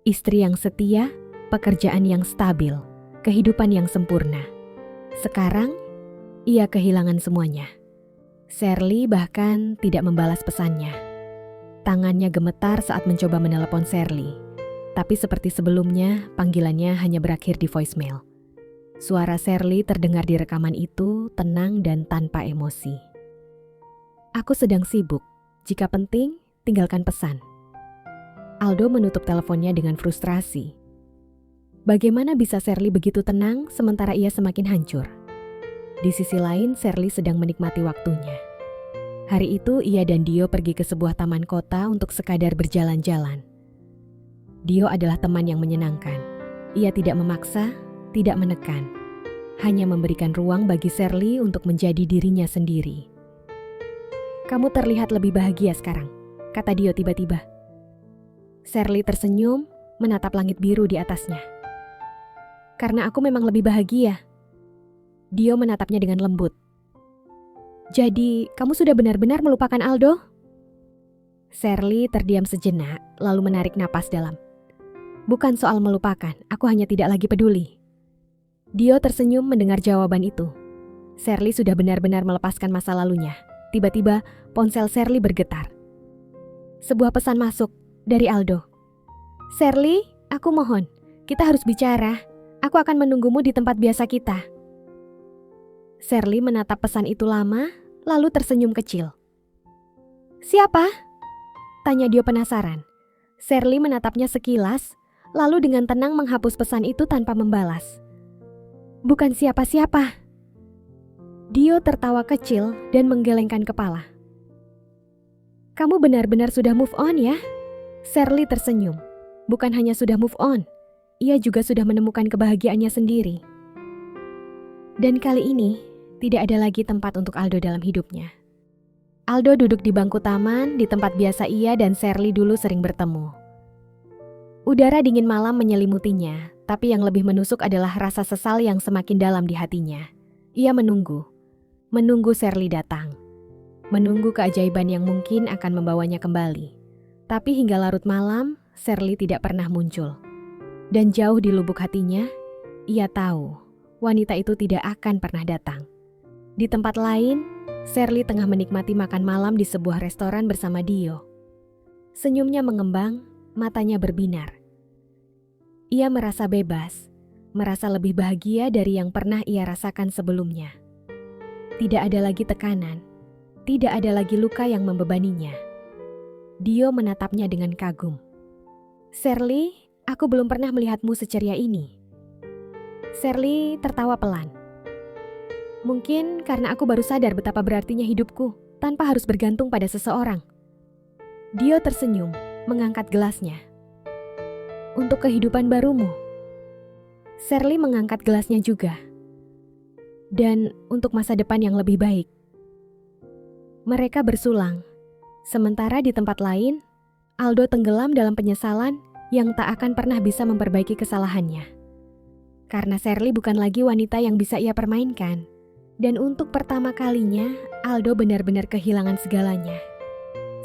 Istri yang setia, pekerjaan yang stabil, kehidupan yang sempurna. Sekarang, ia kehilangan semuanya. Shirley bahkan tidak membalas pesannya. Tangannya gemetar saat mencoba menelepon Shirley. Tapi seperti sebelumnya, panggilannya hanya berakhir di voicemail. Suara Shirley terdengar di rekaman itu tenang dan tanpa emosi. "Aku sedang sibuk. Jika penting, tinggalkan pesan." Aldo menutup teleponnya dengan frustrasi. Bagaimana bisa Shirley begitu tenang sementara ia semakin hancur? Di sisi lain, Shirley sedang menikmati waktunya. Hari itu ia dan Dio pergi ke sebuah taman kota untuk sekadar berjalan-jalan. Dio adalah teman yang menyenangkan. Ia tidak memaksa, tidak menekan. Hanya memberikan ruang bagi Shirley untuk menjadi dirinya sendiri. "Kamu terlihat lebih bahagia sekarang," kata Dio tiba-tiba. Shirley tersenyum, menatap langit biru di atasnya. "Karena aku memang lebih bahagia." Dio menatapnya dengan lembut. "Jadi, kamu sudah benar-benar melupakan Aldo?" Shirley terdiam sejenak, lalu menarik napas dalam. "Bukan soal melupakan, aku hanya tidak lagi peduli." Dio tersenyum mendengar jawaban itu. Shirley sudah benar-benar melepaskan masa lalunya. Tiba-tiba, ponsel Shirley bergetar. Sebuah pesan masuk dari Aldo. "Shirley, aku mohon, kita harus bicara. Aku akan menunggumu di tempat biasa kita." Shirley menatap pesan itu lama, lalu tersenyum kecil. "Siapa?" tanya Dio penasaran. Shirley menatapnya sekilas, lalu dengan tenang menghapus pesan itu tanpa membalas. "Bukan siapa-siapa." Dio tertawa kecil dan menggelengkan kepala. "Kamu benar-benar sudah move on ya?" Shirley tersenyum. Bukan hanya sudah move on, ia juga sudah menemukan kebahagiaannya sendiri. Dan kali ini, tidak ada lagi tempat untuk Aldo dalam hidupnya. Aldo duduk di bangku taman di tempat biasa ia dan Shirley dulu sering bertemu. Udara dingin malam menyelimutinya, tapi yang lebih menusuk adalah rasa sesal yang semakin dalam di hatinya. Ia menunggu Shirley datang. Menunggu keajaiban yang mungkin akan membawanya kembali. Tapi hingga larut malam, Shirley tidak pernah muncul. Dan jauh di lubuk hatinya, ia tahu wanita itu tidak akan pernah datang. Di tempat lain, Shirley tengah menikmati makan malam di sebuah restoran bersama Dio. Senyumnya mengembang, matanya berbinar. Ia merasa bebas, merasa lebih bahagia dari yang pernah ia rasakan sebelumnya. Tidak ada lagi tekanan, tidak ada lagi luka yang membebaninya. Dio menatapnya dengan kagum. "Shirley, aku belum pernah melihatmu seceria ini." Shirley tertawa pelan. "Mungkin karena aku baru sadar betapa berartinya hidupku tanpa harus bergantung pada seseorang." Dio tersenyum, mengangkat gelasnya. "Untuk kehidupan barumu." Shirley mengangkat gelasnya juga. "Dan untuk masa depan yang lebih baik." Mereka bersulang. Sementara di tempat lain, Aldo tenggelam dalam penyesalan yang tak akan pernah bisa memperbaiki kesalahannya. Karena Shirley bukan lagi wanita yang bisa ia permainkan. Dan untuk pertama kalinya, Aldo benar-benar kehilangan segalanya.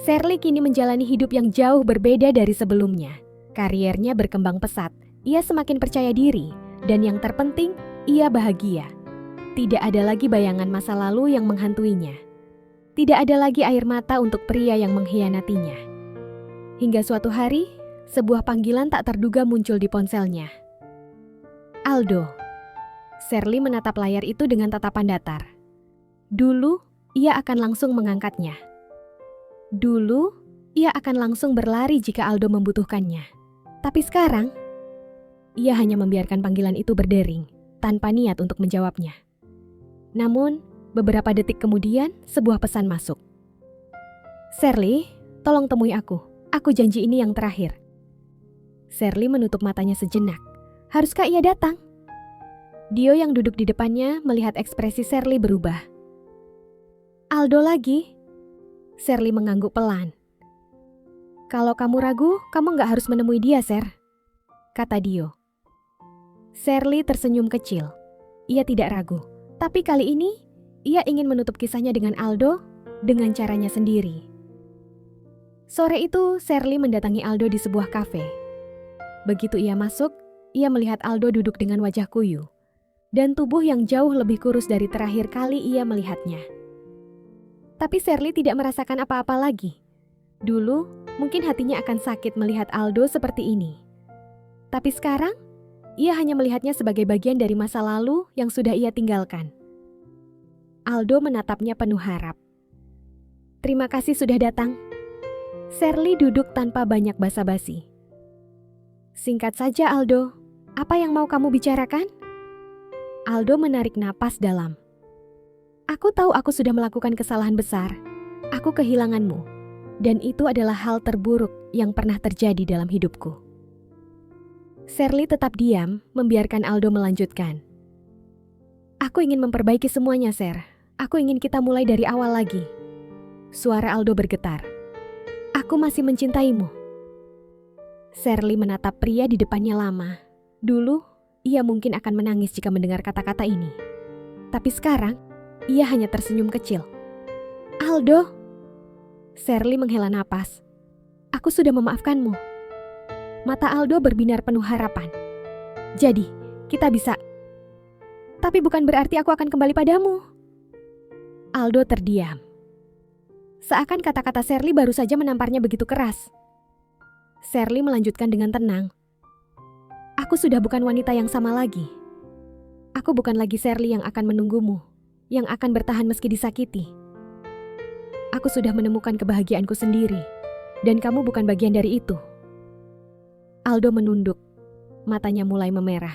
Shirley kini menjalani hidup yang jauh berbeda dari sebelumnya. Kariernya berkembang pesat, ia semakin percaya diri, dan yang terpenting, ia bahagia. Tidak ada lagi bayangan masa lalu yang menghantuinya. Tidak ada lagi air mata untuk pria yang mengkhianatinya. Hingga suatu hari, sebuah panggilan tak terduga muncul di ponselnya. "Aldo." Shirley menatap layar itu dengan tatapan datar. Dulu, ia akan langsung mengangkatnya. Dulu, ia akan langsung berlari jika Aldo membutuhkannya. Tapi sekarang, ia hanya membiarkan panggilan itu berdering, tanpa niat untuk menjawabnya. Namun, beberapa detik kemudian, sebuah pesan masuk. "Shirley, tolong temui aku. Aku janji ini yang terakhir." Shirley menutup matanya sejenak. Haruskah ia datang? Dio yang duduk di depannya melihat ekspresi Shirley berubah. "Aldo lagi?" Shirley mengangguk pelan. "Kalau kamu ragu, kamu gak harus menemui dia, Sher," kata Dio. Shirley tersenyum kecil. Ia tidak ragu, tapi kali ini ia ingin menutup kisahnya dengan Aldo dengan caranya sendiri. Sore itu, Shirley mendatangi Aldo di sebuah kafe. Begitu ia masuk, ia melihat Aldo duduk dengan wajah kuyu dan tubuh yang jauh lebih kurus dari terakhir kali ia melihatnya. Tapi Shirley tidak merasakan apa-apa lagi. Dulu, mungkin hatinya akan sakit melihat Aldo seperti ini. Tapi sekarang, ia hanya melihatnya sebagai bagian dari masa lalu yang sudah ia tinggalkan. Aldo menatapnya penuh harap. "Terima kasih sudah datang." Shirley duduk tanpa banyak basa-basi. "Singkat saja, Aldo. Apa yang mau kamu bicarakan?" Aldo menarik napas dalam. "Aku tahu aku sudah melakukan kesalahan besar. Aku kehilanganmu. Dan itu adalah hal terburuk yang pernah terjadi dalam hidupku." Shirley tetap diam, membiarkan Aldo melanjutkan. "Aku ingin memperbaiki semuanya, Sher. Aku ingin kita mulai dari awal lagi." Suara Aldo bergetar. "Aku masih mencintaimu." Shirley menatap pria di depannya lama. Dulu, ia mungkin akan menangis jika mendengar kata-kata ini. Tapi sekarang, ia hanya tersenyum kecil. "Aldo." Shirley menghela napas. "Aku sudah memaafkanmu." Mata Aldo berbinar penuh harapan. "Jadi, kita bisa. Tapi bukan berarti aku akan kembali padamu." Aldo terdiam. Seakan kata-kata Shirley baru saja menamparnya begitu keras. Shirley melanjutkan dengan tenang. "Aku sudah bukan wanita yang sama lagi. Aku bukan lagi Shirley yang akan menunggumu, yang akan bertahan meski disakiti. Aku sudah menemukan kebahagiaanku sendiri, dan kamu bukan bagian dari itu." Aldo menunduk, matanya mulai memerah.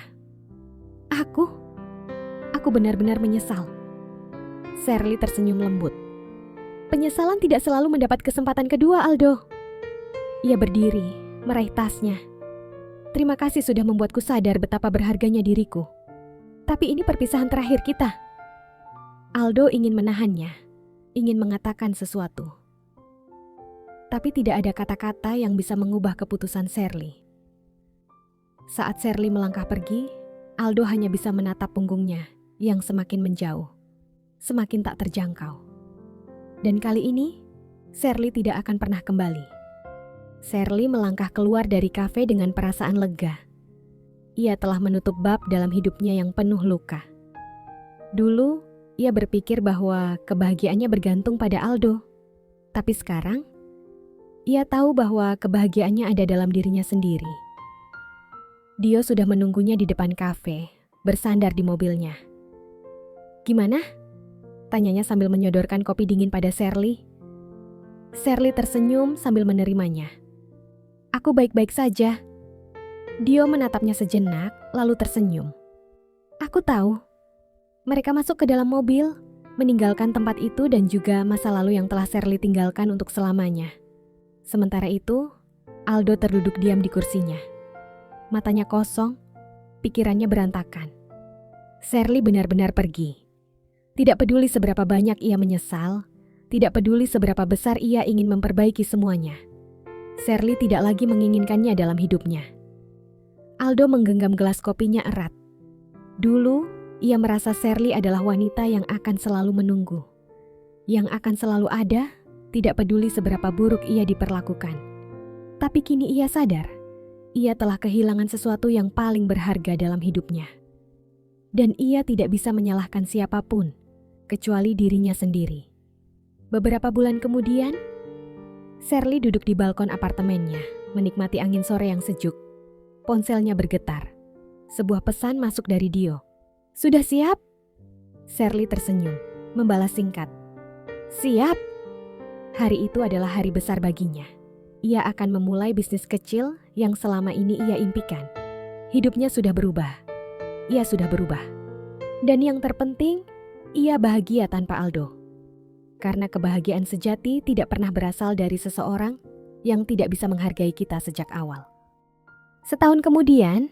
Aku benar-benar menyesal." Shirley tersenyum lembut. "Penyesalan tidak selalu mendapat kesempatan kedua, Aldo." Ia berdiri, meraih tasnya. "Terima kasih sudah membuatku sadar betapa berharganya diriku. Tapi ini perpisahan terakhir kita." Aldo ingin menahannya, ingin mengatakan sesuatu. Tapi tidak ada kata-kata yang bisa mengubah keputusan Shirley. Saat Shirley melangkah pergi, Aldo hanya bisa menatap punggungnya yang semakin menjauh, semakin tak terjangkau. Dan kali ini, Shirley tidak akan pernah kembali. Shirley melangkah keluar dari kafe dengan perasaan lega. ia telah menutup bab dalam hidupnya yang penuh luka. Dulu, ia berpikir bahwa kebahagiaannya bergantung pada Aldo. Tapi sekarang, ia tahu bahwa kebahagiaannya ada dalam dirinya sendiri. Dio sudah menunggunya di depan kafe, bersandar di mobilnya. "Gimana?" tanyanya sambil menyodorkan kopi dingin pada Shirley. Shirley tersenyum sambil menerimanya. "Aku baik-baik saja." Dio menatapnya sejenak, lalu tersenyum. "Aku tahu." Mereka masuk ke dalam mobil, meninggalkan tempat itu dan juga masa lalu yang telah Shirley tinggalkan untuk selamanya. Sementara itu, Aldo terduduk diam di kursinya. Matanya kosong, pikirannya berantakan. Shirley benar-benar pergi. Tidak peduli seberapa banyak ia menyesal, tidak peduli seberapa besar ia ingin memperbaiki semuanya. Shirley tidak lagi menginginkannya dalam hidupnya. Aldo menggenggam gelas kopinya erat. Dulu, ia merasa Shirley adalah wanita yang akan selalu menunggu. Yang akan selalu ada, tidak peduli seberapa buruk ia diperlakukan. Tapi kini ia sadar, ia telah kehilangan sesuatu yang paling berharga dalam hidupnya. Dan ia tidak bisa menyalahkan siapapun, kecuali dirinya sendiri. Beberapa bulan kemudian, Shirley duduk di balkon apartemennya, menikmati angin sore yang sejuk. Ponselnya bergetar. Sebuah pesan masuk dari Dio. "Sudah siap?" Shirley tersenyum, membalas singkat. "Siap." Hari itu adalah hari besar baginya. Ia akan memulai bisnis kecil yang selama ini ia impikan. Hidupnya sudah berubah. Ia sudah berubah. Dan yang terpenting, ia bahagia tanpa Aldo. Karena kebahagiaan sejati tidak pernah berasal dari seseorang yang tidak bisa menghargai kita sejak awal. Setahun kemudian,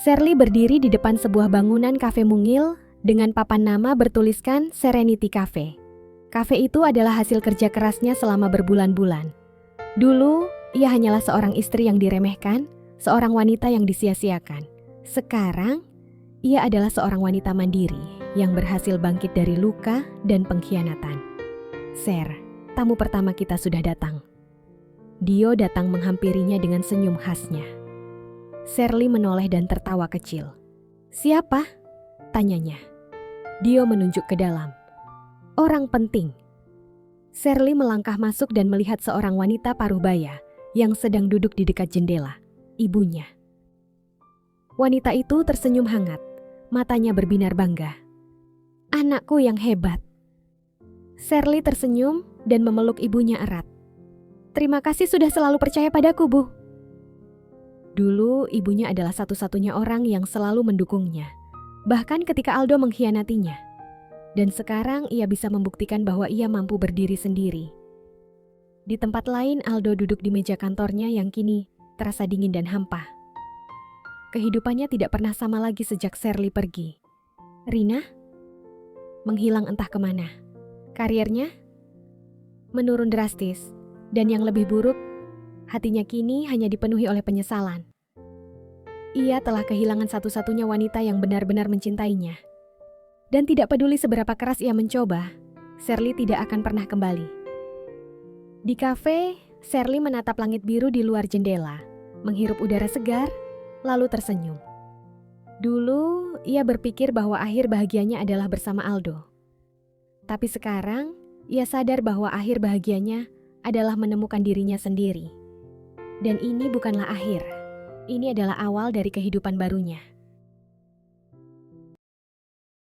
Shirley berdiri di depan sebuah bangunan kafe mungil dengan papan nama bertuliskan Serenity Cafe. Kafe itu adalah hasil kerja kerasnya selama berbulan-bulan. Dulu, ia hanyalah seorang istri yang diremehkan, seorang wanita yang disia-siakan. Sekarang, ia adalah seorang wanita mandiri yang berhasil bangkit dari luka dan pengkhianatan. "Sir, tamu pertama kita sudah datang." Dio datang menghampirinya dengan senyum khasnya. Shirley menoleh dan tertawa kecil. "Siapa?" tanyanya. Dio menunjuk ke dalam. "Orang penting." Shirley melangkah masuk dan melihat seorang wanita paruh baya yang sedang duduk di dekat jendela, ibunya. Wanita itu tersenyum hangat, matanya berbinar bangga. "Anakku yang hebat." Shirley tersenyum dan memeluk ibunya erat. "Terima kasih sudah selalu percaya padaku, Bu." Dulu, ibunya adalah satu-satunya orang yang selalu mendukungnya, bahkan ketika Aldo mengkhianatinya. Dan sekarang ia bisa membuktikan bahwa ia mampu berdiri sendiri. Di tempat lain, Aldo duduk di meja kantornya yang kini terasa dingin dan hampa. Kehidupannya tidak pernah sama lagi sejak Shirley pergi. Rina menghilang entah kemana. Karirnya menurun drastis, dan yang lebih buruk, hatinya kini hanya dipenuhi oleh penyesalan. Ia telah kehilangan satu-satunya wanita yang benar-benar mencintainya. Dan tidak peduli seberapa keras ia mencoba, Shirley tidak akan pernah kembali. Di kafe, Shirley menatap langit biru di luar jendela, menghirup udara segar, lalu tersenyum. Dulu, ia berpikir bahwa akhir bahagianya adalah bersama Aldo. Tapi sekarang, ia sadar bahwa akhir bahagianya adalah menemukan dirinya sendiri. Dan ini bukanlah akhir, ini adalah awal dari kehidupan barunya.